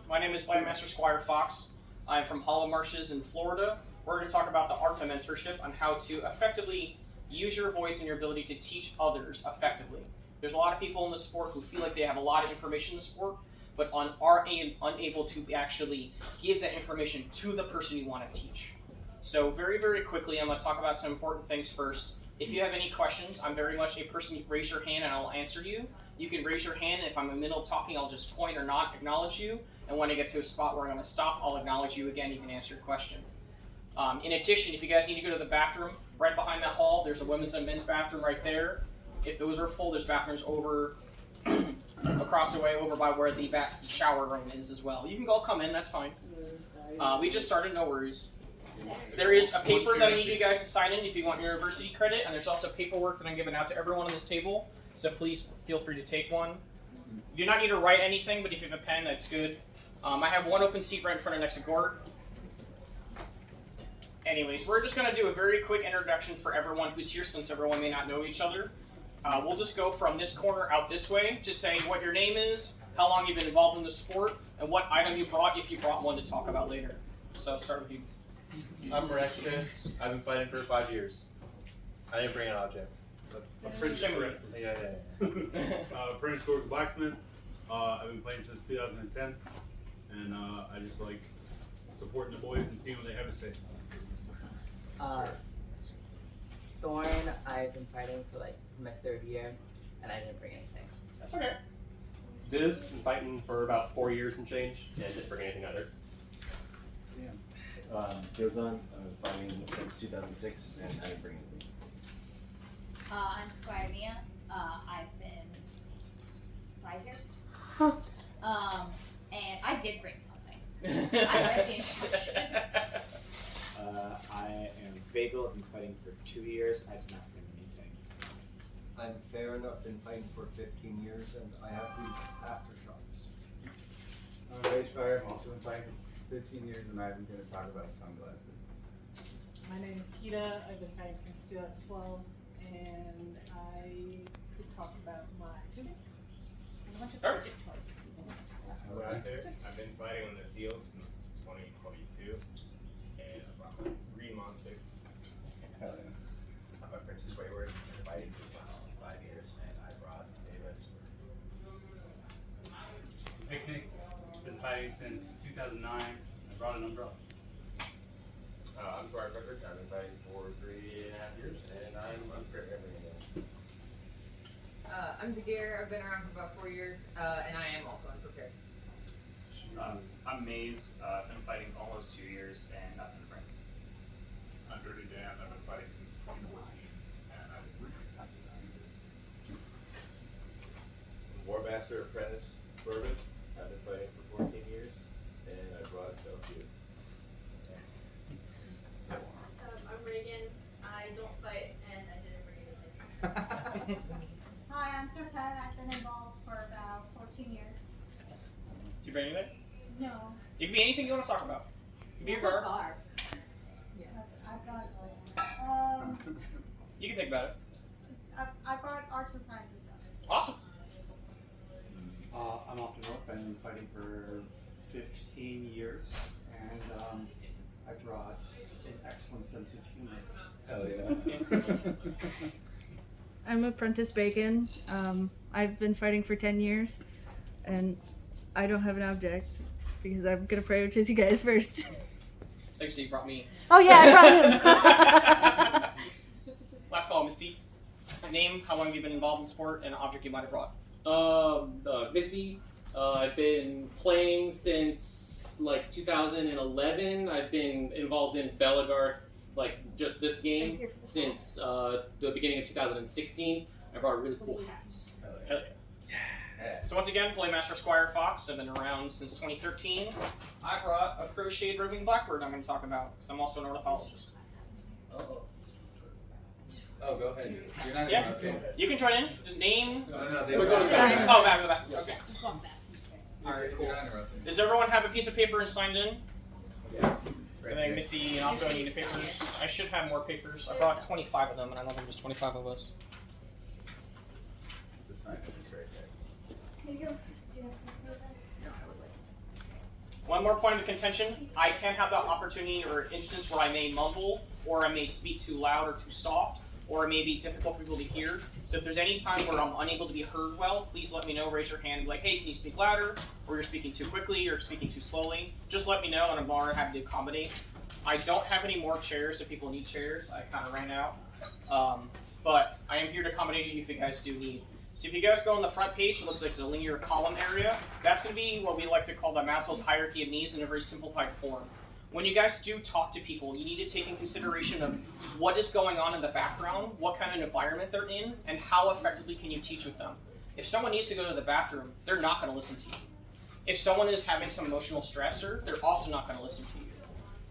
My name is Blademaster Squire Fox. I'm from Hollow Marshes in Florida. We're going to talk about the art of mentorship on how to effectively use your voice and your ability to teach others effectively. There's a lot of people in the sport who feel like they have a lot of information in the sport, but are unable to actually give that information to the person you want to teach. So very, very quickly, I'm going to talk about some important things first. If you have any questions, I'm very much a person. You raise your hand and I'll answer you. You can raise your hand. If I'm in the middle of talking, I'll just point or not acknowledge you. And when I get to a spot where I'm going to stop, I'll acknowledge you again. You can answer your question. In addition, if you guys need to go to the bathroom, right behind that hall, there's a women's and men's bathroom right there. If those are full, there's bathrooms over across the way, over by where the shower room is as well. You can all come in, that's fine. We just started, no worries. There is a paper that I need you guys to sign in if you want university credit, and there's also paperwork that I'm giving out to everyone on this table, so please feel free to take one. You do not need to write anything, but if you have a pen, that's good. I have one open seat right in front of next to Gort. Anyways, we're just going to do a very quick introduction for everyone who's here, since everyone may not know each other. We'll just go from this corner out this way, just saying what your name is, how long you've been involved in the sport, and what item you brought if you brought one to talk about later. So I'll start with you. I'm Rexus. I've been fighting for 5 years. I didn't bring an object. Apprentice. Yeah. Apprentice Blacksmith. I've been playing since 2010, and I just like supporting the boys and seeing what they have to say. Thorn, I've been fighting for this is my 3rd year, and I didn't bring anything. That's okay. Diz, been fighting for about 4 years and change, and didn't bring anything either. Jozan, I've been fighting since 2006, and I didn't bring anything. I'm Squire Mia. I've been 5 years. And I did bring something. I read the instructions. I am Bagel. I've been fighting for 2 years. I did not bring anything. I'm fair enough, been fighting for 15 years, and I have these aftershocks. I'm Ragefire. I've also been fighting for 15 years, and I'm going to talk about sunglasses. My name is Kita. I've been fighting since 2012, and I could talk about my activity and a bunch of project toys. I've been fighting on the field since 2022, and I brought my green monster. Hell yeah. I'm Apprentice Wayward. I've been fighting for 5 years, and I brought a red sword. Picnic. Been fighting since 2009. I brought an umbrella. I'm Squire Frederick. I've been fighting for 3.5 years, and I'm unprepared everything again. I'm Daguerre. I've been around for about 4 years, and I am also unprepared. I'm Maze. I've been fighting almost 2 years and nothing to bring. I'm Dirty Dan. I've been fighting since 2014 and I've been Warmaster Apprentice Bourbon. I've been fighting for 14 years, and I brought Celsius. I'm Reagan. I don't fight, and I didn't bring anything. Hi, I'm Serpent. I've been involved for about 14 years. Do you bring anything? No. It can be anything you want to talk about. It can be your guard. Yes. I've got, You can think about it. I've got arts and sciences stuff. Awesome. I'm off to North. I've been fighting for 15 years, and I brought an excellent sense of humor. Hell yeah. I'm Apprentice Bacon. I've been fighting for 10 years, and I don't have an object because I'm gonna prioritize you guys first. Actually, you brought me. Oh yeah, I brought him. Last call, Misty. Name, how long have you been involved in sport, and an object you might have brought. Misty, I've been playing since 2011. I've been involved in Belegarth, just this game, since the beginning of 2016. I brought a really cool hat. Hell yeah. So once again, Blademaster Squire Fox. I've been around since 2013. I brought a crocheted roving blackbird I'm going to talk about, because I'm also an ornithologist. Oh, go ahead. You're not Yeah, you can join in. Just name. No, We're going back. Oh, back. Okay. Just going back. Alright, cool. Does everyone have a piece of paper and signed in? Yeah. I think Misty and I'll go need the papers. I should have more papers. I brought 25 of them, and I know there's just 25 of us. The sign is right there. Here you go. Do you have this paper? No, I would like. One more point of contention, I can have that opportunity or instance where I may mumble, or I may speak too loud or too soft, or it may be difficult for people to hear. So if there's any time where I'm unable to be heard well, please let me know, raise your hand and be like, hey, can you speak louder? Or you're speaking too quickly, or speaking too slowly. Just let me know and I'm more happy to accommodate. I don't have any more chairs if people need chairs. I kind of ran out. But I am here to accommodate you if you guys do need. So if you guys go on the front page, it looks like it's a linear column area. That's going to be what we like to call the Maslow's hierarchy of needs in a very simplified form. When you guys do talk to people, you need to take in consideration of what is going on in the background, what kind of environment they're in, and how effectively can you teach with them. If someone needs to go to the bathroom, they're not going to listen to you. If someone is having some emotional stressor, they're also not going to listen to you.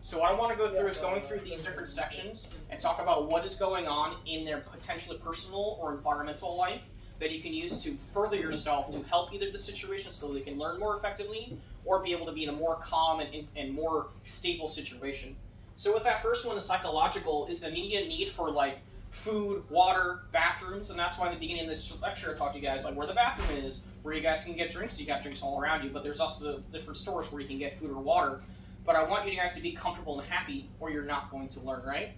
So what I want to go through is going through these different sections and talk about what is going on in their potentially personal or environmental life that you can use to further yourself to help either the situation so they can learn more effectively or be able to be in a more calm and more stable situation. So with that first one, the psychological is the immediate need for like food, water, bathrooms, and that's why at the beginning of this lecture I talked to you guys like where the bathroom is, where you guys can get drinks. You got drinks all around you, but there's also the different stores where you can get food or water. But I want you guys to be comfortable and happy or you're not going to learn, right?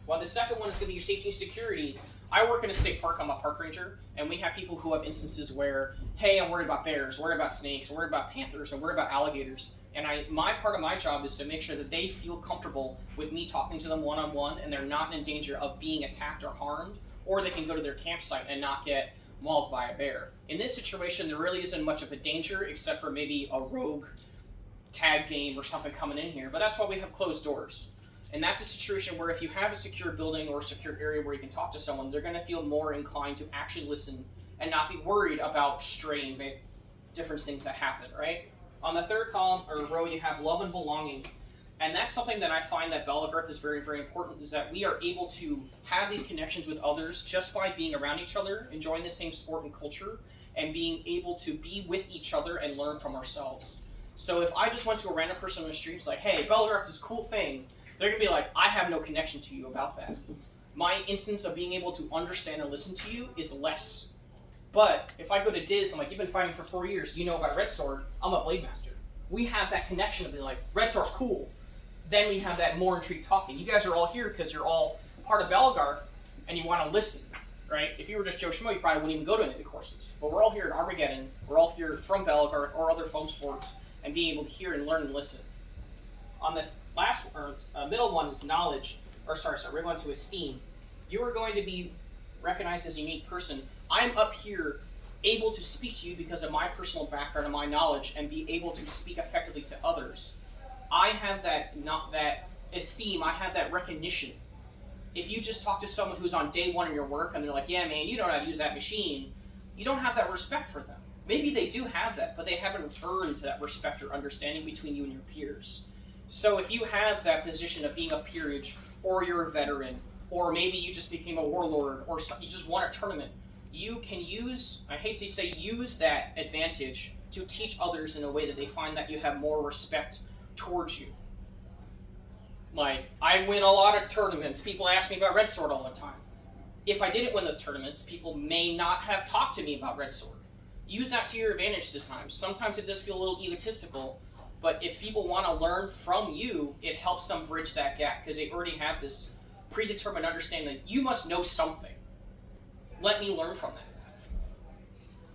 Well, the second one is going to be your safety and security. I work in a state park, I'm a park ranger, and we have people who have instances where, hey, I'm worried about bears, worried about snakes, I'm worried about panthers, I'm worried about alligators. And my part of my job is to make sure that they feel comfortable with me talking to them one-on-one and they're not in danger of being attacked or harmed, or they can go to their campsite and not get mauled by a bear. In this situation, there really isn't much of a danger except for maybe a rogue tag game or something coming in here, but that's why we have closed doors. And that's a situation where if you have a secure building or a secure area where you can talk to someone, they're going to feel more inclined to actually listen and not be worried about straying, different things that happen, right? On the third column or row, you have love and belonging. And that's something that I find that Belegarth is very, very important, is that we are able to have these connections with others just by being around each other, enjoying the same sport and culture, and being able to be with each other and learn from ourselves. So if I just went to a random person on the street and was like, hey, Belegarth is this cool thing, they're going to be like, I have no connection to you about that. My instance of being able to understand and listen to you is less. But if I go to Diz, I'm like, you've been fighting for 4 years, you know about Red Sword, I'm a Blademaster. We have that connection of being like, Red Sword's cool. Then we have that more intrigued talking. You guys are all here because you're all part of Belegarth and you want to listen, right? If you were just Joe Schmo, you probably wouldn't even go to any of the courses. But we're all here at Armageddon, we're all here from Belegarth or other foam sports and being able to hear and learn and listen. On this last middle one is knowledge, or sorry, we're going to esteem. You are going to be recognized as a unique person. I'm up here able to speak to you because of my personal background and my knowledge and be able to speak effectively to others. I have that esteem, I have that recognition. If you just talk to someone who's on day one in your work and they're like, yeah man, you don't know how to use that machine, you don't have that respect for them. Maybe they do have that, but they haven't earned that respect or understanding between you and your peers. So if you have that position of being a peerage, or you're a veteran, or maybe you just became a warlord, or you just won a tournament, you can use, I hate to say use that advantage to teach others in a way that they find that you have more respect towards you. Like, I win a lot of tournaments. People ask me about Red Sword all the time. If I didn't win those tournaments, people may not have talked to me about Red Sword. Use that to your advantage this time. Sometimes it does feel a little egotistical, but if people want to learn from you, it helps them bridge that gap because they already have this predetermined understanding that you must know something. Let me learn from that.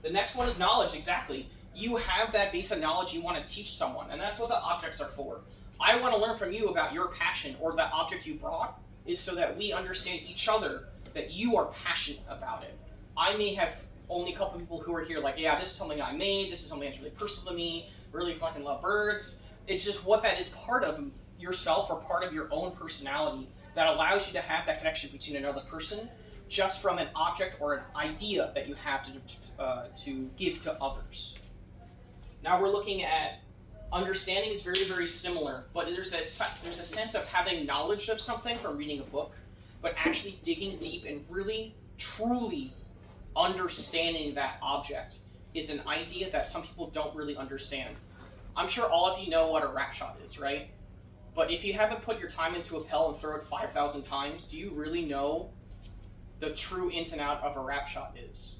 The next one is knowledge, exactly. You have that base of knowledge you want to teach someone, and that's what the objects are for. I want to learn from you about your passion or the object you brought is so that we understand each other, that you are passionate about it. I may have only a couple people who are here like, yeah, this is something I made, this is something that's really personal to me, really fucking love birds. It's just what that is part of yourself or part of your own personality that allows you to have that connection between another person just from an object or an idea that you have to give to others. Now we're looking at understanding is very, very similar, but there's a sense of having knowledge of something from reading a book, but actually digging deep and really, truly understanding that object is an idea that some people don't really understand. I'm sure all of you know what a rap shot is, right? But if you haven't put your time into a pel and throw it 5,000 times, do you really know the true ins and out of a rap shot is?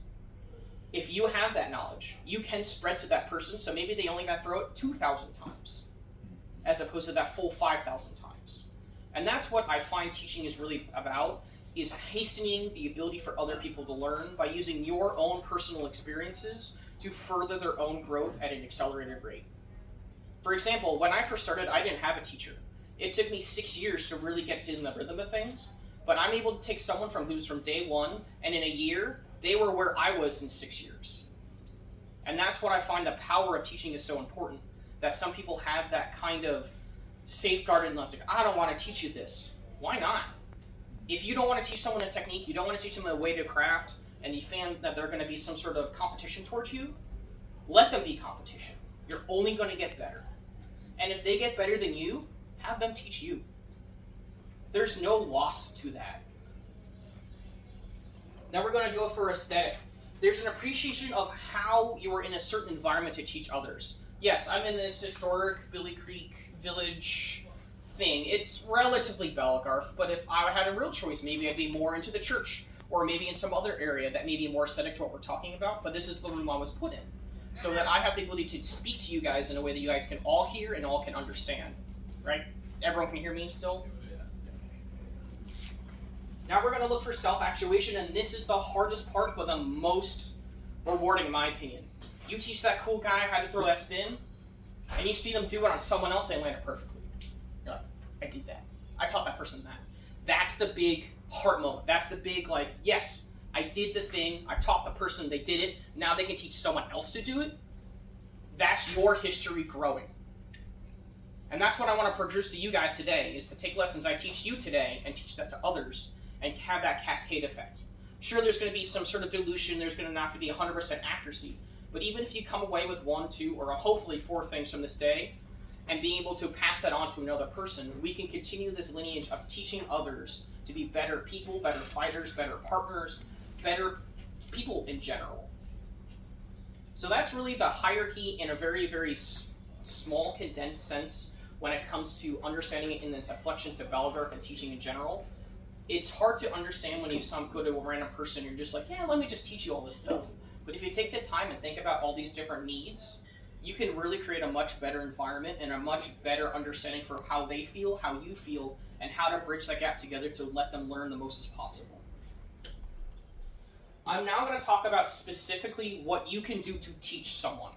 If you have that knowledge, you can spread to that person, so maybe they only got to throw it 2,000 times, as opposed to that full 5,000 times. And that's what I find teaching is really about, is hastening the ability for other people to learn by using your own personal experiences to further their own growth at an accelerated rate. For example, when I first started, I didn't have a teacher. It took me 6 years to really get in the rhythm of things, but I'm able to take someone who's from day one, and in a year, they were where I was in 6 years. And that's what I find the power of teaching is so important, that some people have that kind of safeguardedness, like, I don't want to teach you this. Why not? If you don't want to teach someone a technique, you don't want to teach them a way to craft, and you feel that they're going to be some sort of competition towards you, let them be competition. You're only going to get better. And if they get better than you, have them teach you. There's no loss to that. Now we're going to go for aesthetic. There's an appreciation of how you were in a certain environment to teach others. Yes, I'm in this historic Billy Creek village thing. It's relatively Belegarth, but if I had a real choice, maybe I'd be more into the church, or maybe in some other area that may be more aesthetic to what we're talking about, but this is the room I was put in, so that I have the ability to speak to you guys in a way that you guys can all hear and all can understand, right? Everyone can hear me still? Now we're going to look for self-actualization, and this is the hardest part, but the most rewarding in my opinion. You teach that cool guy how to throw that spin, and you see them do it on someone else, and land it perfectly. You're like, I did that. I taught that person that. That's the big heart moment. That's the big, like, yes, I did the thing, I taught the person, they did it, now they can teach someone else to do it. That's your history growing. And that's what I want to produce to you guys today, is to take lessons I teach you today and teach that to others and have that cascade effect. Sure, there's going to be some sort of dilution, there's going to not be 100% accuracy, but even if you come away with 1, 2, or hopefully 4 things from this day, and being able to pass that on to another person, we can continue this lineage of teaching others to be better people, better fighters, better partners, better people in general. So that's really the hierarchy in a very, very small, condensed sense when it comes to understanding it in this afflection to Belegarth and teaching in general. It's hard to understand when you go to a random person, you're just like, yeah, let me just teach you all this stuff. But if you take the time and think about all these different needs, you can really create a much better environment and a much better understanding for how they feel, how you feel, and how to bridge that gap together to let them learn the most as possible. I'm now going to talk about specifically what you can do to teach someone.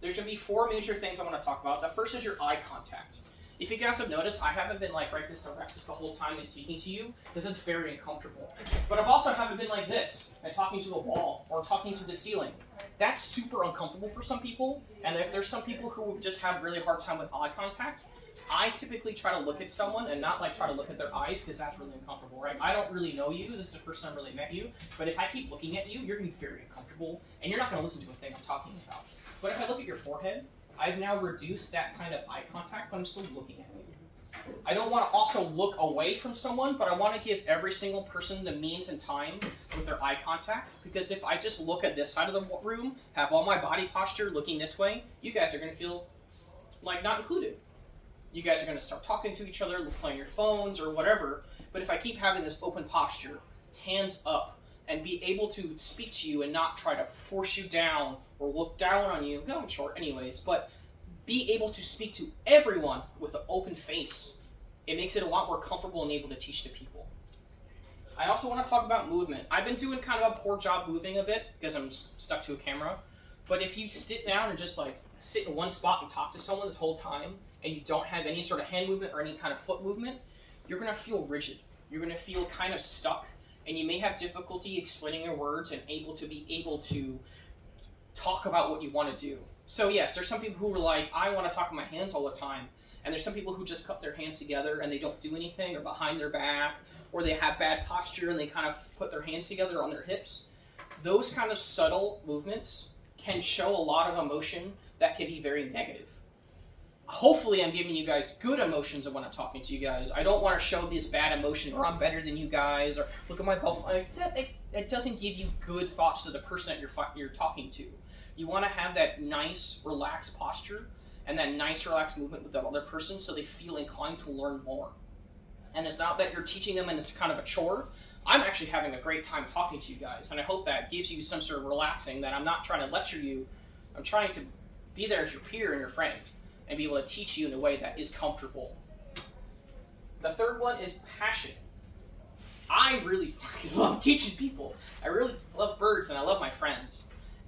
There's going to be 4 major things I want to talk about. The first is your eye contact. If you guys have noticed, I haven't been like right this direction the whole time and speaking to you, because it's very uncomfortable. But I've also haven't been like this, and talking to the wall, or talking to the ceiling. That's super uncomfortable for some people, and if there's some people who just have really hard time with eye contact, I typically try to look at someone and not like try to look at their eyes, because that's really uncomfortable, right? I don't really know you, this is the first time I really met you, but if I keep looking at you, you're going to be very uncomfortable, and you're not going to listen to a thing I'm talking about. But if I look at your forehead, I've now reduced that kind of eye contact, but I'm still looking at you. I don't want to also look away from someone, but I want to give every single person the means and time with their eye contact, because if I just look at this side of the room, have all my body posture looking this way, you guys are going to feel like not included. You guys are going to start talking to each other, playing your phones or whatever, but if I keep having this open posture, hands up, and be able to speak to you and not try to force you down or look down on you, no, I'm short anyways, but be able to speak to everyone with an open face. It makes it a lot more comfortable and able to teach to people. I also want to talk about movement. I've been doing kind of a poor job moving a bit because I'm stuck to a camera, but if you sit down and just like sit in one spot and talk to someone this whole time, and you don't have any sort of hand movement or any kind of foot movement, you're going to feel rigid. You're going to feel kind of stuck, and you may have difficulty explaining your words and be able to talk about what you want to do. So yes, there's some people who are like, I want to talk with my hands all the time. And there's some people who just cup their hands together and they don't do anything, or behind their back, or they have bad posture and they kind of put their hands together on their hips. Those kind of subtle movements can show a lot of emotion that can be very negative. Hopefully I'm giving you guys good emotions when I'm talking to you guys. I don't want to show this bad emotion, or I'm better than you guys, or look at my belt. It doesn't give you good thoughts to the person that you're talking to. You want to have that nice, relaxed posture and that nice, relaxed movement with the other person so they feel inclined to learn more. And it's not that you're teaching them and it's kind of a chore, I'm actually having a great time talking to you guys, and I hope that gives you some sort of relaxing, that I'm not trying to lecture you. I'm trying to be there as your peer and your friend and be able to teach you in a way that is comfortable. The third one is passion. I really fucking love teaching people. I really love birds and I love my friends.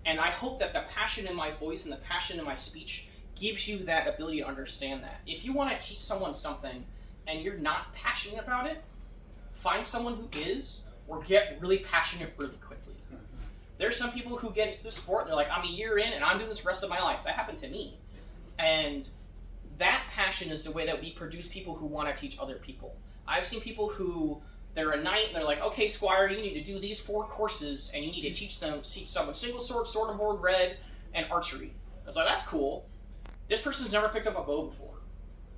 And I hope that the passion in my voice and the passion in my speech gives you that ability to understand that. If you want to teach someone something and you're not passionate about it, find someone who is, or get really passionate really quickly. There's some people who get into the sport and they're like, I'm a year in and I'm doing this the rest of my life. That happened to me. And that passion is the way that we produce people who want to teach other people. I've seen people who, they're a knight and they're like, okay, Squire, you need to do these 4 courses and you need to teach someone single sword, sword and board, red, and archery. I was like, that's cool. This person's never picked up a bow before.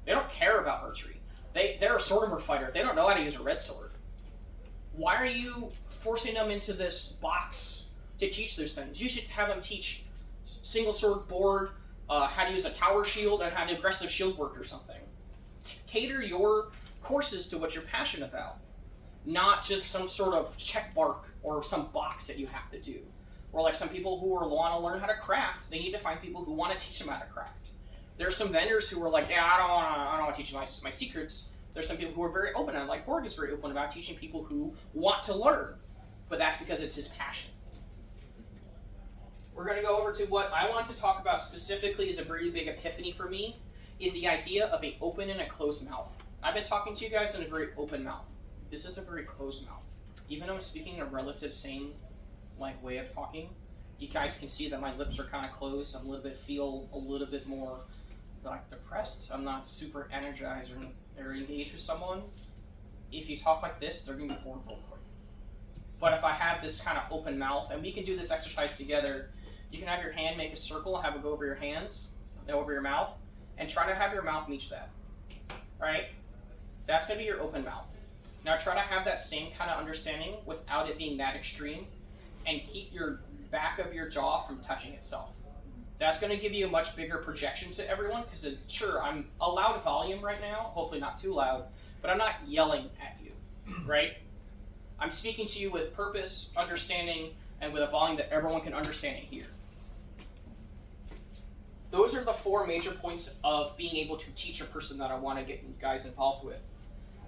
They don't care about archery. They're a sword and board fighter. They don't know how to use a red sword. Why are you forcing them into this box to teach those things? You should have them teach single sword board, how to use a tower shield, and how to do aggressive shield work or something. Cater your courses to what you're passionate about, not just some sort of check mark or some box that you have to do. Or like some people who want to learn how to craft, they need to find people who want to teach them how to craft. There are some vendors who are like, yeah, I don't want to teach you my secrets. There's some people who are very open, and like Borg is very open about teaching people who want to learn, but that's because it's his passion. We're going to go over to what I want to talk about specifically is a very big epiphany for me, is the idea of an open and a closed mouth. I've been talking to you guys in a very open mouth. This is a very closed mouth. Even though I'm speaking in a relative same way of talking, you guys can see that my lips are kind of closed. Feel a little bit more like depressed. I'm not super energized or engaged with someone. If you talk like this, they're going to be bored real quick. But if I have this kind of open mouth, and we can do this exercise together, you can have your hand make a circle, have it go over your hands, then over your mouth, and try to have your mouth match that. Right? That's going to be your open mouth. Now try to have that same kind of understanding without it being that extreme, and keep your back of your jaw from touching itself. That's going to give you a much bigger projection to everyone, because sure, I'm a loud volume right now, hopefully not too loud, but I'm not yelling at you, right? I'm speaking to you with purpose, understanding, and with a volume that everyone can understand and hear. Those are the 4 major points of being able to teach a person that I want to get you guys involved with.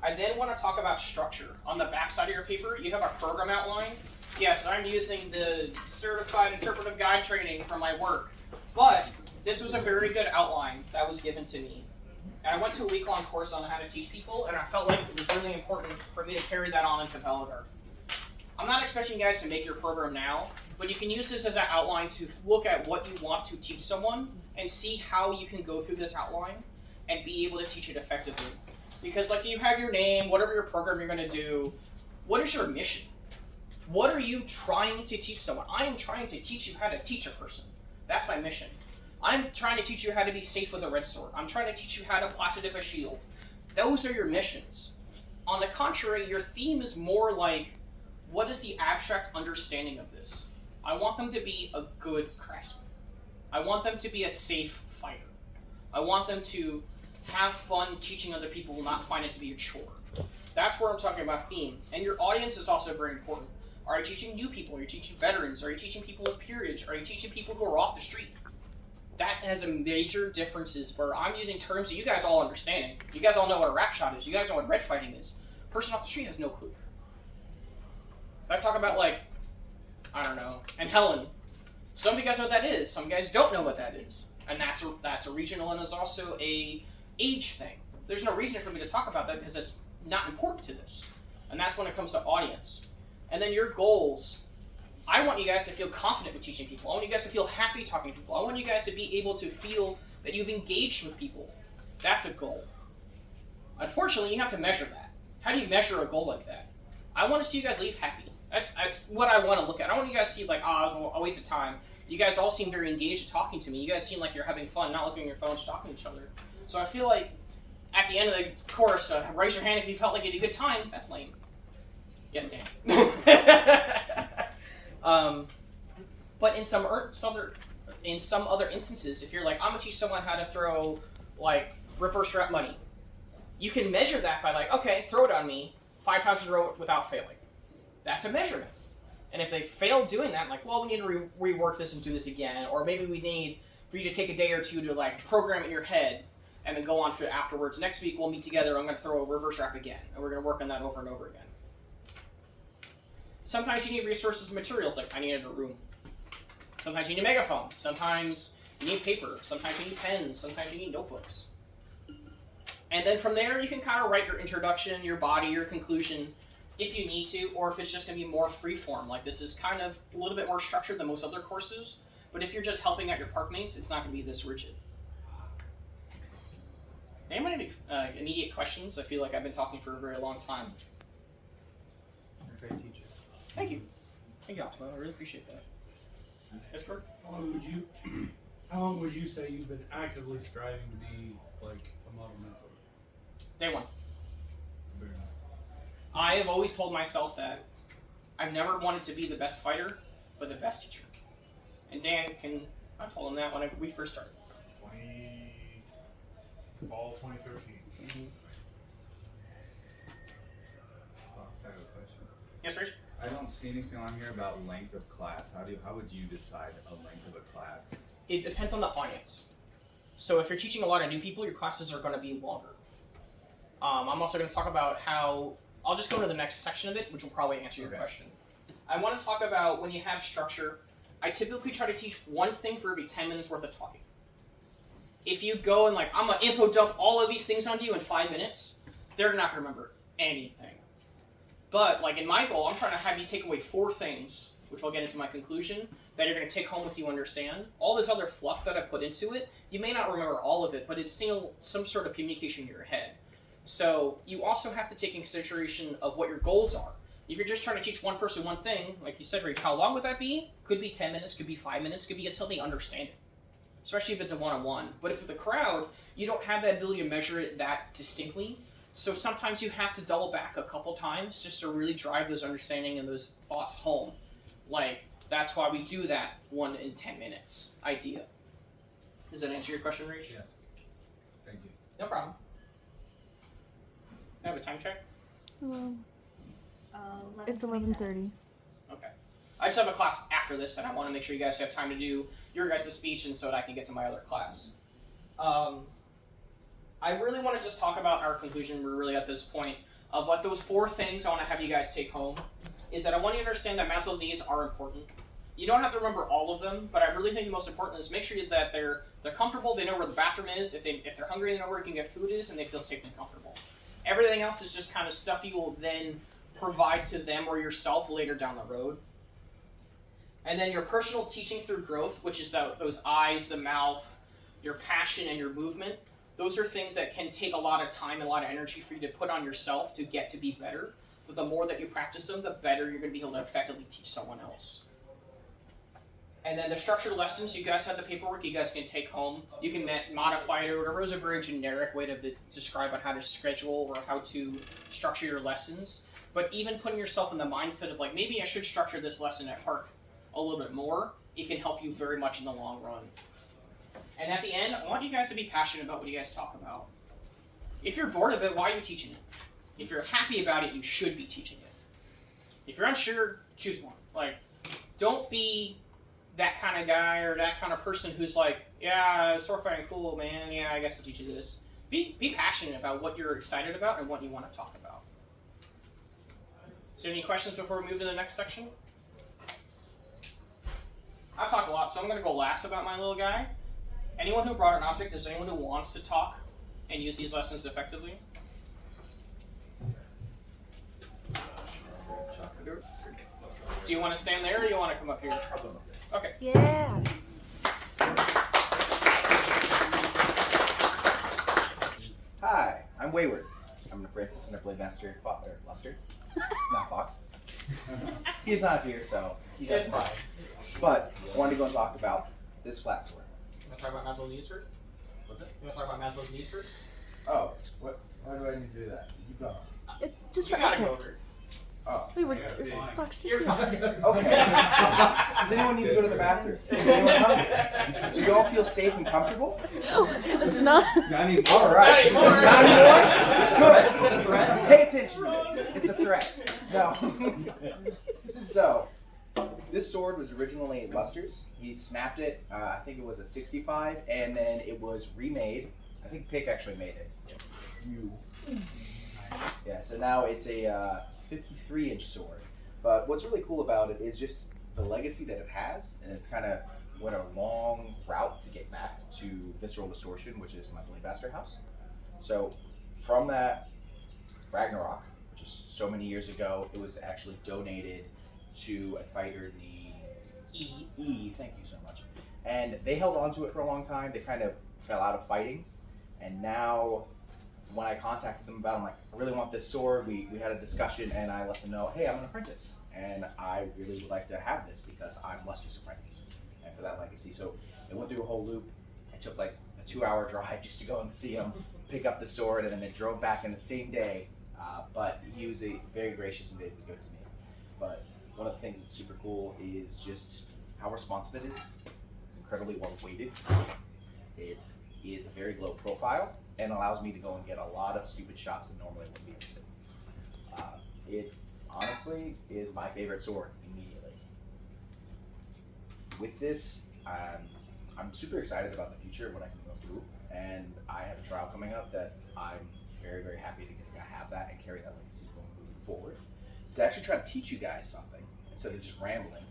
I then want to talk about structure. On the back side of your paper, you have a program outline. Yes, I'm using the Certified Interpretive Guide training from my work, but this was a very good outline that was given to me. And I went to a week-long course on how to teach people, and I felt like it was really important for me to carry that on into Belegarth. I'm not expecting you guys to make your program now, but you can use this as an outline to look at what you want to teach someone and see how you can go through this outline and be able to teach it effectively. Because like you have your name, whatever your program you're going to do, what is your mission? What are you trying to teach someone? I am trying to teach you how to teach a person. That's my mission. I'm trying to teach you how to be safe with a red sword. I'm trying to teach you how to positive a shield. Those are your missions. On the contrary, your theme is more like, what is the abstract understanding of this? I want them to be a good craftsman. I want them to be a safe fighter. I want them to have fun teaching other people, not find it to be a chore. That's where I'm talking about theme. And your audience is also very important. Are you teaching new people? Are you teaching veterans? Are you teaching people with peerage? Are you teaching people who are off the street? That has a major differences where I'm using terms that you guys all understand. You guys all know what a rap shot is. You guys know what red fighting is. Person off the street has no clue. If I talk about I don't know, and Helen, some of you guys know what that is. Some of you guys don't know what that is. And that's a regional and is also a age thing. There's no reason for me to talk about that because it's not important to this. And that's when it comes to audience. And then your goals. I want you guys to feel confident with teaching people. I want you guys to feel happy talking to people. I want you guys to be able to feel that you've engaged with people. That's a goal. Unfortunately, you have to measure that. How do you measure a goal like that? I want to see you guys leave happy. That's what I want to look at. I don't want you guys to see it was a waste of time. You guys all seem very engaged in talking to me. You guys seem like you're having fun, not looking at your phones, talking to each other. So I feel like at the end of the course, raise your hand if you felt like you had a good time. That's lame. Yes, Dan. But in some other instances, if you're like, I'm gonna teach someone how to throw reverse rep money, you can measure that by okay, throw it on me 5 times in a row without failing. That's a measurement. And if they fail doing that, like, well, we need to rework this and do this again, or maybe we need for you to take a day or two to like program it in your head and then go on for it afterwards. Next week we'll meet together, I'm going to throw a reverse wrap again, and we're going to work on that over and over again. Sometimes you need resources and materials, like I needed a room. Sometimes you need a megaphone. Sometimes you need paper. Sometimes you need pens. Sometimes you need notebooks. And then from there, you can kind of write your introduction, your body, your conclusion, if you need to, or if it's just going to be more free-form. Like this is kind of a little bit more structured than most other courses, but if you're just helping out your park mates, it's not going to be this rigid. Anyone have any immediate questions? I feel like I've been talking for a very long time. You're a great teacher. Thank you. Thank you, Optimo. I really appreciate that. Yes, Kurt? How long would you say you've been actively striving to be like a model mentor? Day one. I have always told myself that I've never wanted to be the best fighter, but the best teacher. And Dan I told him that when we first started. Fall 2013. Fox, I have a question. Yes, Rich? I don't see anything on here about length of class. How would you decide a length of a class? It depends on the audience. So if you're teaching a lot of new people, your classes are going to be longer. I'm also going to talk about how, I'll just go to the next section of it, which will probably answer your question. I want to talk about when you have structure, I typically try to teach one thing for every 10 minutes worth of talking. If you go and like, I'm going to info dump all of these things onto you in 5 minutes, they're not going to remember anything. But like in my goal, I'm trying to have you take away 4 things, which I'll get into my conclusion, that you're going to take home with you, understand. All this other fluff that I put into it, you may not remember all of it, but it's still some sort of communication in your head. So you also have to take in consideration of what your goals are. If you're just trying to teach one person one thing, like you said, Rach, how long would that be? Could be 10 minutes, could be 5 minutes, could be until they understand it. Especially if it's a one-on-one. But if with the crowd, you don't have that ability to measure it that distinctly. So sometimes you have to double back a couple times just to really drive those understanding and those thoughts home. Like, that's why we do that 1 in 10 minutes idea. Does that answer your question, Rach? Yes. Thank you. No problem. I have a time check? Hello. It's 11:30. Okay. I just have a class after this, and I want to make sure you guys have time to do your guys' speech and so that I can get to my other class. I really want to just talk about our conclusion. We're really at this point of what those 4 things I want to have you guys take home is that I want you to understand that Maslow's needs are important. You don't have to remember all of them, but I really think the most important is make sure that they're comfortable, they know where the bathroom is, if they're hungry, they know where you can get food is, and they feel safe and comfortable. Everything else is just kind of stuff you will then provide to them or yourself later down the road. And then your personal teaching through growth, which is those eyes, the mouth, your passion, and your movement. Those are things that can take a lot of time and a lot of energy for you to put on yourself to get to be better. But the more that you practice them, the better you're going to be able to effectively teach someone else. And then the structured lessons, you guys have the paperwork you guys can take home. You can modify it or whatever. It was a very generic way to describe on how to schedule or how to structure your lessons. But even putting yourself in the mindset of like, maybe I should structure this lesson at Park a little bit more, it can help you very much in the long run. And at the end, I want you guys to be passionate about what you guys talk about. If you're bored of it, why are you teaching it? If you're happy about it, you should be teaching it. If you're unsure, choose one. Like, don't be that kind of guy or that kind of person who's like, yeah, sword fighting, cool, man. Yeah, I guess I'll teach you this. Be passionate about what you're excited about and what you want to talk about. So any questions before we move to the next section? I've talked a lot, so I'm going to go last about my little guy. Anyone who brought an object, is there anyone who wants to talk and use these lessons effectively? Do you want to stand there or do you want to come up here? Okay. Yeah. Hi, I'm Wayward. I'm an apprentice and a Blademaster, Luster, not Fox. He's not here, so he does fine. But I wanted to go and talk about this flat sword. You want to talk about Maslow's needs first? What's it? You want to talk about Maslow's needs first? Oh, why do I need to do that? You go. It's just you the gotta object. go over it. Oh. Wayward, Fox, just Okay. Does anyone need to go to the bathroom? Does anyone come? Do you all feel safe and comfortable? It's not. All right. Not anymore? Good. Pay attention to it. It's a threat. No. So, this sword was originally Luster's. He snapped it, I think it was a 65, and then it was remade. I think Pick actually made it. You. Yeah, so now it's a 53-inch sword. But what's really cool about it is just the legacy that it has, and it's kind of went a long route to get back to Visceral Distortion, which is my Blademaster house. So from that Ragnarok, which is so many years ago, it was actually donated to a fighter named E. Thank you so much. And they held on to it for a long time. They kind of fell out of fighting, and now when I contacted them about it, I'm like, I really want this sword. We had a discussion, and I let them know, hey, I'm an apprentice, and I really would like to have this because I'm Luster's apprentice, and for that legacy. So it went through a whole loop. I took like a 2-hour drive just to go and see him, pick up the sword, and then it drove back in the same day. But he was very gracious and did good to me. But one of the things that's super cool is just how responsive it is. It's incredibly well weighted. It is a very low profile and allows me to go and get a lot of stupid shots that normally wouldn't be able to. It honestly is my favorite sword immediately. With this, I'm super excited about the future of what I can go through, and I have a trial coming up that I'm very, very happy to have that and carry that legacy moving forward. To actually try to teach you guys something instead of just rambling,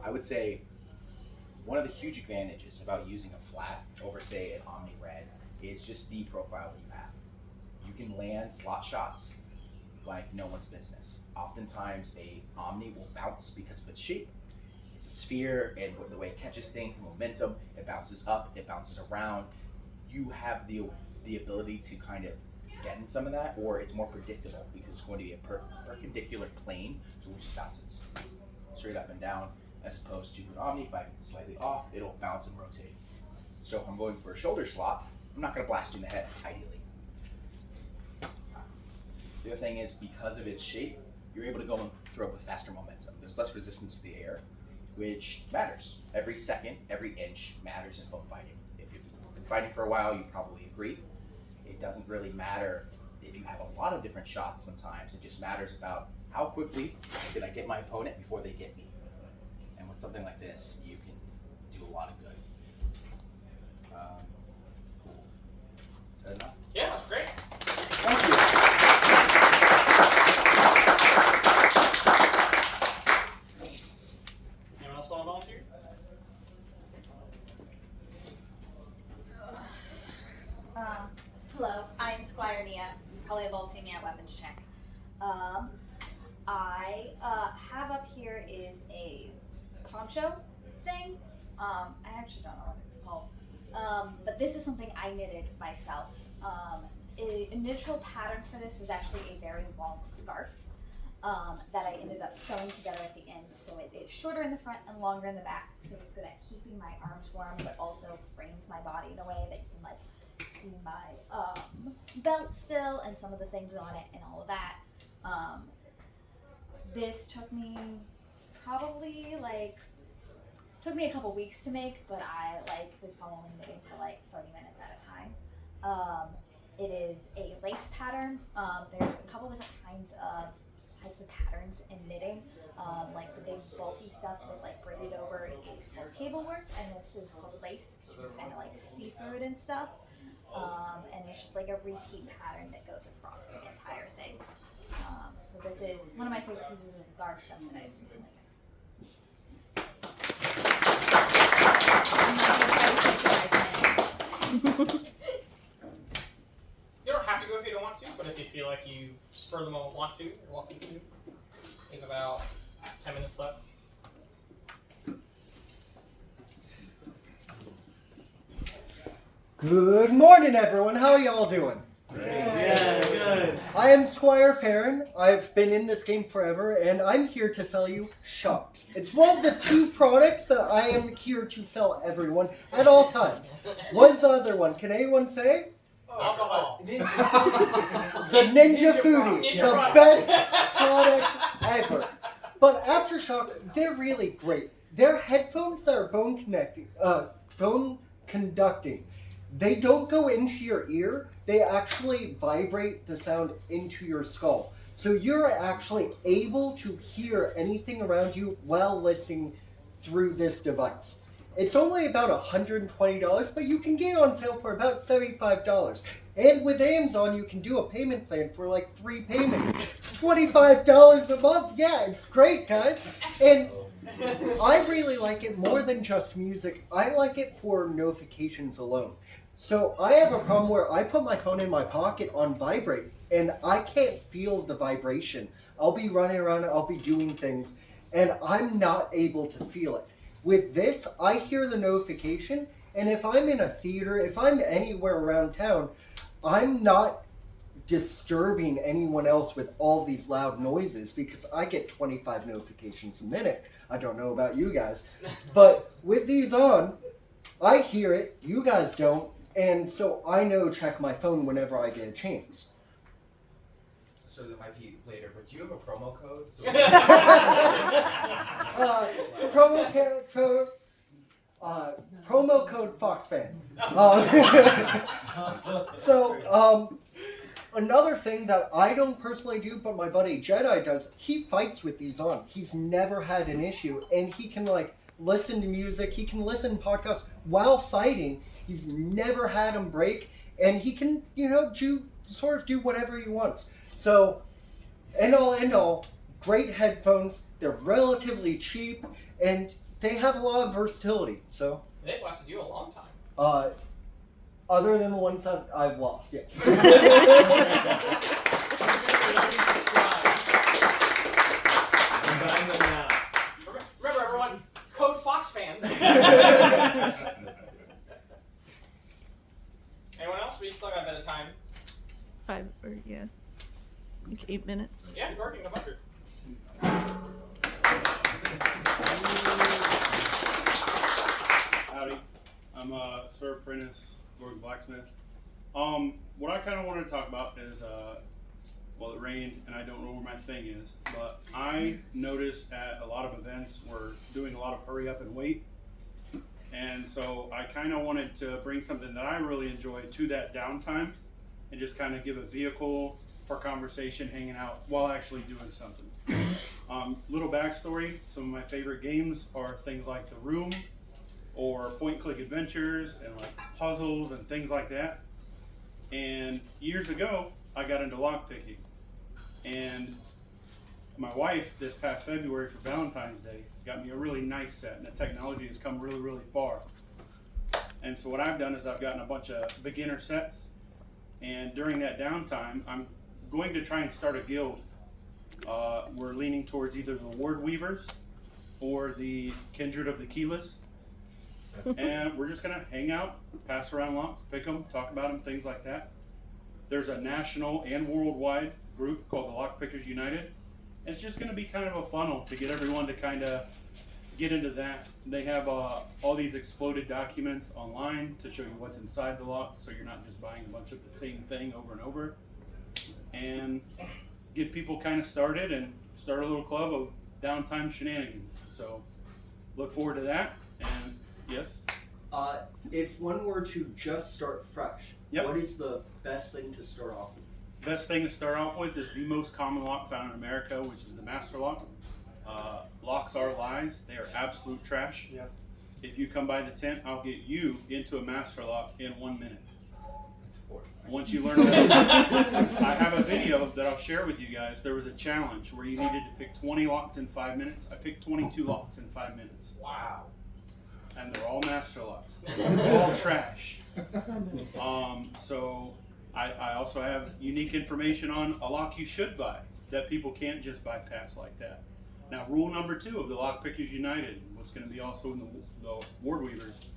I would say one of the huge advantages about using a flat over, say, an Omni Red is just the profile that you have. You can land slot shots like no one's business. Oftentimes, a Omni will bounce because of its shape. It's a sphere, and the way it catches things, the momentum, it bounces up, it bounces around. You have the ability to kind of get in some of that, or it's more predictable because it's going to be a perpendicular plane to which it bounces straight up and down, as opposed to an Omni. If I'm slightly off, it'll bounce and rotate. So if I'm going for a shoulder slot, I'm not going to blast you in the head, ideally. The other thing is, because of its shape, you're able to go and throw with faster momentum. There's less resistance to the air, which matters. Every second, every inch matters in foam fighting. If you've been fighting for a while, you probably agree. It doesn't really matter if you have a lot of different shots sometimes. It just matters about how quickly can I get my opponent before they get me. And with something like this, you can do a lot of good. Cool. Is that enough? Yeah, that's great. Thank you. Anyone else want to volunteer? Hello, I'm Squire Nia. You probably have all seen me at Weapons Check. I have up here is a poncho thing. I actually don't know what it's called. But this is something I knitted myself. The initial pattern for this was actually a very long scarf that I ended up sewing together at the end. So it is shorter in the front and longer in the back. So it's good at keeping my arms warm, but also frames my body in a way that you can like see my belt still and some of the things on it and all of that. This took me probably took me a couple weeks to make, but I was probably only knitting for like 30 minutes at a time. It is a lace pattern. There's a couple different types of patterns in knitting. Like the big bulky stuff with like braided over is called cable work, and this is called lace because you can kind of like see through it and stuff. And it's just like a repeat pattern that goes across the entire thing. So this is one of my favorite pieces of Garth stuff that I've recently You don't have to go if you don't want to, but if you feel like you spur of the moment want to, you're welcome to. We have about 10 minutes left. Good morning, everyone. How are y'all doing? Yeah, good. I am Squire Farron. I've been in this game forever, and I'm here to sell you Sharks. It's one of the 2 products that I am here to sell everyone at all times. What's the other one? Can anyone say? Alcohol. The Ninja Foodie, Ninja the products. best product ever. But Aftershocks, they're really great. They're headphones that are bone conducting. They don't go into your ear. They actually vibrate the sound into your skull. So you're actually able to hear anything around you while listening through this device. It's only about $120, but you can get it on sale for about $75. And with Amazon, you can do a payment plan for like 3 payments. It's $25 a month. Yeah, it's great, guys. And I really like it more than just music. I like it for notifications alone. So I have a problem where I put my phone in my pocket on vibrate, and I can't feel the vibration. I'll be running around, I'll be doing things, and I'm not able to feel it. With this, I hear the notification, and if I'm in a theater, if I'm anywhere around town, I'm not disturbing anyone else with all these loud noises because I get 25 notifications a minute. I don't know about you guys. But with these on, I hear it, you guys don't, and so I know to check my phone whenever I get a chance. So that might be later, but do you have a promo code? So Promo code FoxFan. Another thing that I don't personally do, but my buddy Jedi does, he fights with these on. He's never had an issue, and he can like listen to music, he can listen to podcasts while fighting. He's never had them break, and he can, sort of do whatever he wants. So, end all, great headphones. They're relatively cheap, and they have a lot of versatility. So They've lasted you a long time. Other than the ones that I've lost, yes. Remember, everyone, code FoxFans. Anyone else? We still got a bit of time. 5 or yeah, like 8 minutes. Yeah, you're working the record. Howdy, I'm Sir Apprentice, Blacksmith. What I kind of wanted to talk about is, it rained and I don't know where my thing is, but I noticed at a lot of events we're doing a lot of hurry up and wait. And so I kind of wanted to bring something that I really enjoy to that downtime and just kind of give a vehicle for conversation, hanging out while actually doing something. Little backstory, some of my favorite games are things like The Room or point-click adventures and like puzzles and things like that. And years ago, I got into lockpicking. And my wife, this past February for Valentine's Day, got me a really nice set, and the technology has come really, really far. And so what I've done is I've gotten a bunch of beginner sets, and during that downtime, I'm going to try and start a guild. We're leaning towards either the Ward Weavers or the Kindred of the Keyless. And we're just gonna hang out, pass around locks, pick them, talk about them, things like that. There's a national and worldwide group called the Lockpickers United. It's just gonna be kind of a funnel to get everyone to kind of get into that. They have all these exploded documents online to show you what's inside the locks, so you're not just buying a bunch of the same thing over and over. And get people kind of started and start a little club of downtime shenanigans. So look forward to that. And yes? If one were to just start fresh, what is the best thing to start off with? Best thing to start off with is the most common lock found in America, which is the master lock. Locks are lies. They are absolute trash. Yep. If you come by the tent, I'll get you into a master lock in 1 minute. Once you learn that, I have a video that I'll share with you guys. There was a challenge where you needed to pick 20 locks in 5 minutes. I picked 22 locks in 5 minutes. Wow. And they're all master locks. They're all trash. So I also have unique information on a lock you should buy that people can't just bypass like that. Now, rule number 2 of the Lockpickers United, what's going to be also in the Ward Weavers,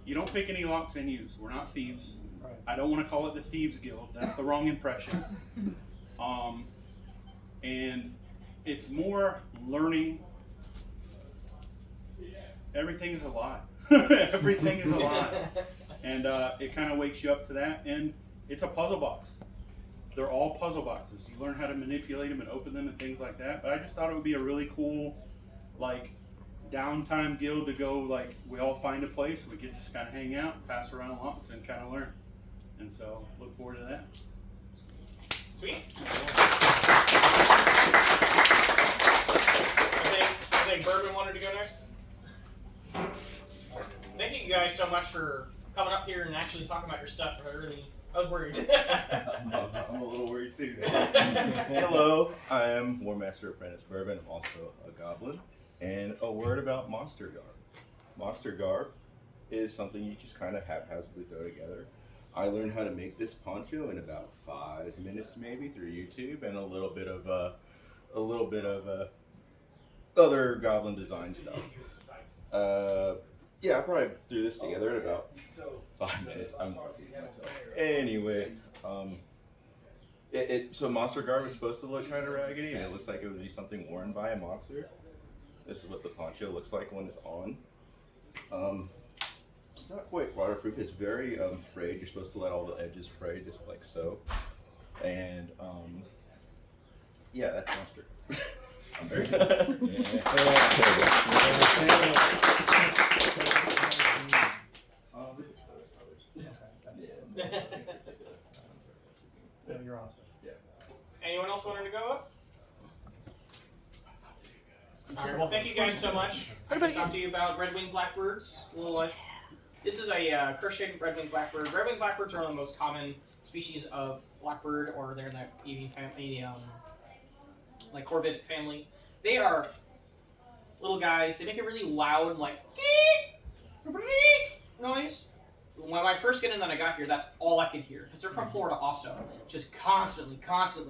you don't pick any locks in use. We're not thieves. Right. I don't want to call it the Thieves Guild. That's the wrong impression. And it's more learning. Everything is a lie. Everything is a lie. And it kind of wakes you up to that. And it's a puzzle box. They're all puzzle boxes. You learn how to manipulate them and open them and things like that. But I just thought it would be a really cool, like, downtime guild to go, like, we all find a place, we get to just kind of hang out, pass around lots, and kind of learn. And so, look forward to that. Sweet. I think Bourbon wanted to go next. Thank you guys so much for coming up here and actually talking about your stuff. I was worried. I'm a little worried too. Hello, I am Warmaster Apprentice Bourbon. I'm also a goblin. And a word about Monster Garb. Monster Garb is something you just kind of haphazardly throw together. I learned how to make this poncho in about 5 minutes, maybe, through YouTube, and a little bit of other goblin design stuff. Yeah, I probably threw this together in about 5 minutes. I'm not repeating myself. Anyway, so Monster Garb is supposed to look kind of raggedy, and it looks like it would be something worn by a monster. This is what the poncho looks like when it's on. It's not quite waterproof. It's very frayed. You're supposed to let all the edges fray, just like so. And yeah, that's Monster. I'm very good. Yeah, you're awesome. Yeah. Anyone else wanting to go up? Alright, well, thank you guys so much. I'm going to talk to you about red-winged blackbirds. This is a crocheted red-winged blackbird. Red-winged blackbirds are one of the most common species of blackbird, or they're in the avian family, like Corvid family. They are little guys. They make a really loud, like, noise. When I first get in and I got here, that's all I could hear. Because they're from Florida also. Just constantly,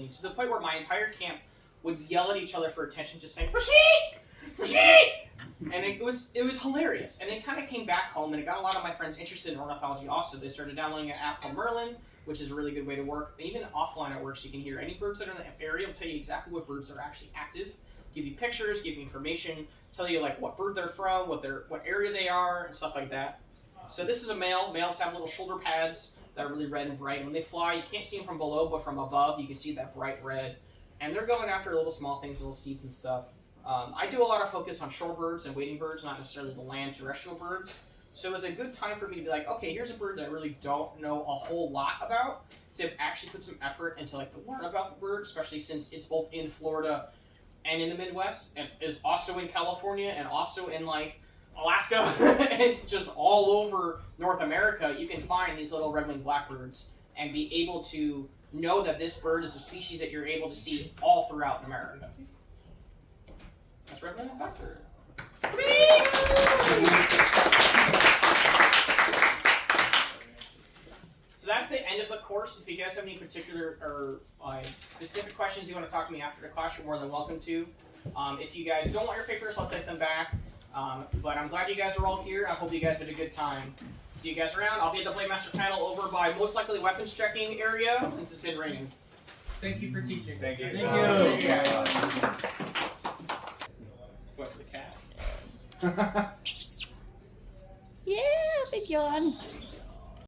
to the point where my entire camp would yell at each other for attention, just saying, "Proceed! Proceed!" And it was hilarious. And it kind of came back home, and it got a lot of my friends interested in ornithology also. They started downloading an app called Merlin, which is a really good way to work. And even offline it works. You can hear any birds that are in the area. It'll tell you exactly what birds are actually active, give you pictures, give you information, tell you like what bird they're from, what area they are, and stuff like that. So this is a male. Males have little shoulder pads that are really red and bright. When they fly, you can't see them from below, but from above, you can see that bright red. And they're going after little small things, little seeds and stuff. I do a lot of focus on shorebirds and wading birds, not necessarily the land terrestrial birds. So it was a good time for me to be like, okay, here's a bird that I really don't know a whole lot about, to actually put some effort into like to learn about the bird, especially since it's both in Florida and in the Midwest, and is also in California and also in like Alaska, and just all over North America. You can find these little red-winged blackbirds and be able to know that this bird is a species that you're able to see all throughout America. That's red-winged blackbird. So that's the end of the course. If you guys have any particular or specific questions you want to talk to me after the class, you're more than welcome to. If you guys don't want your papers, I'll take them back. But I'm glad you guys are all here. I hope you guys had a good time. See you guys around. I'll be at the Blademaster panel over by most likely weapons checking area since it's been raining. Thank you for teaching. Thank you. Thank you. What for the cat? Yeah, big yawn.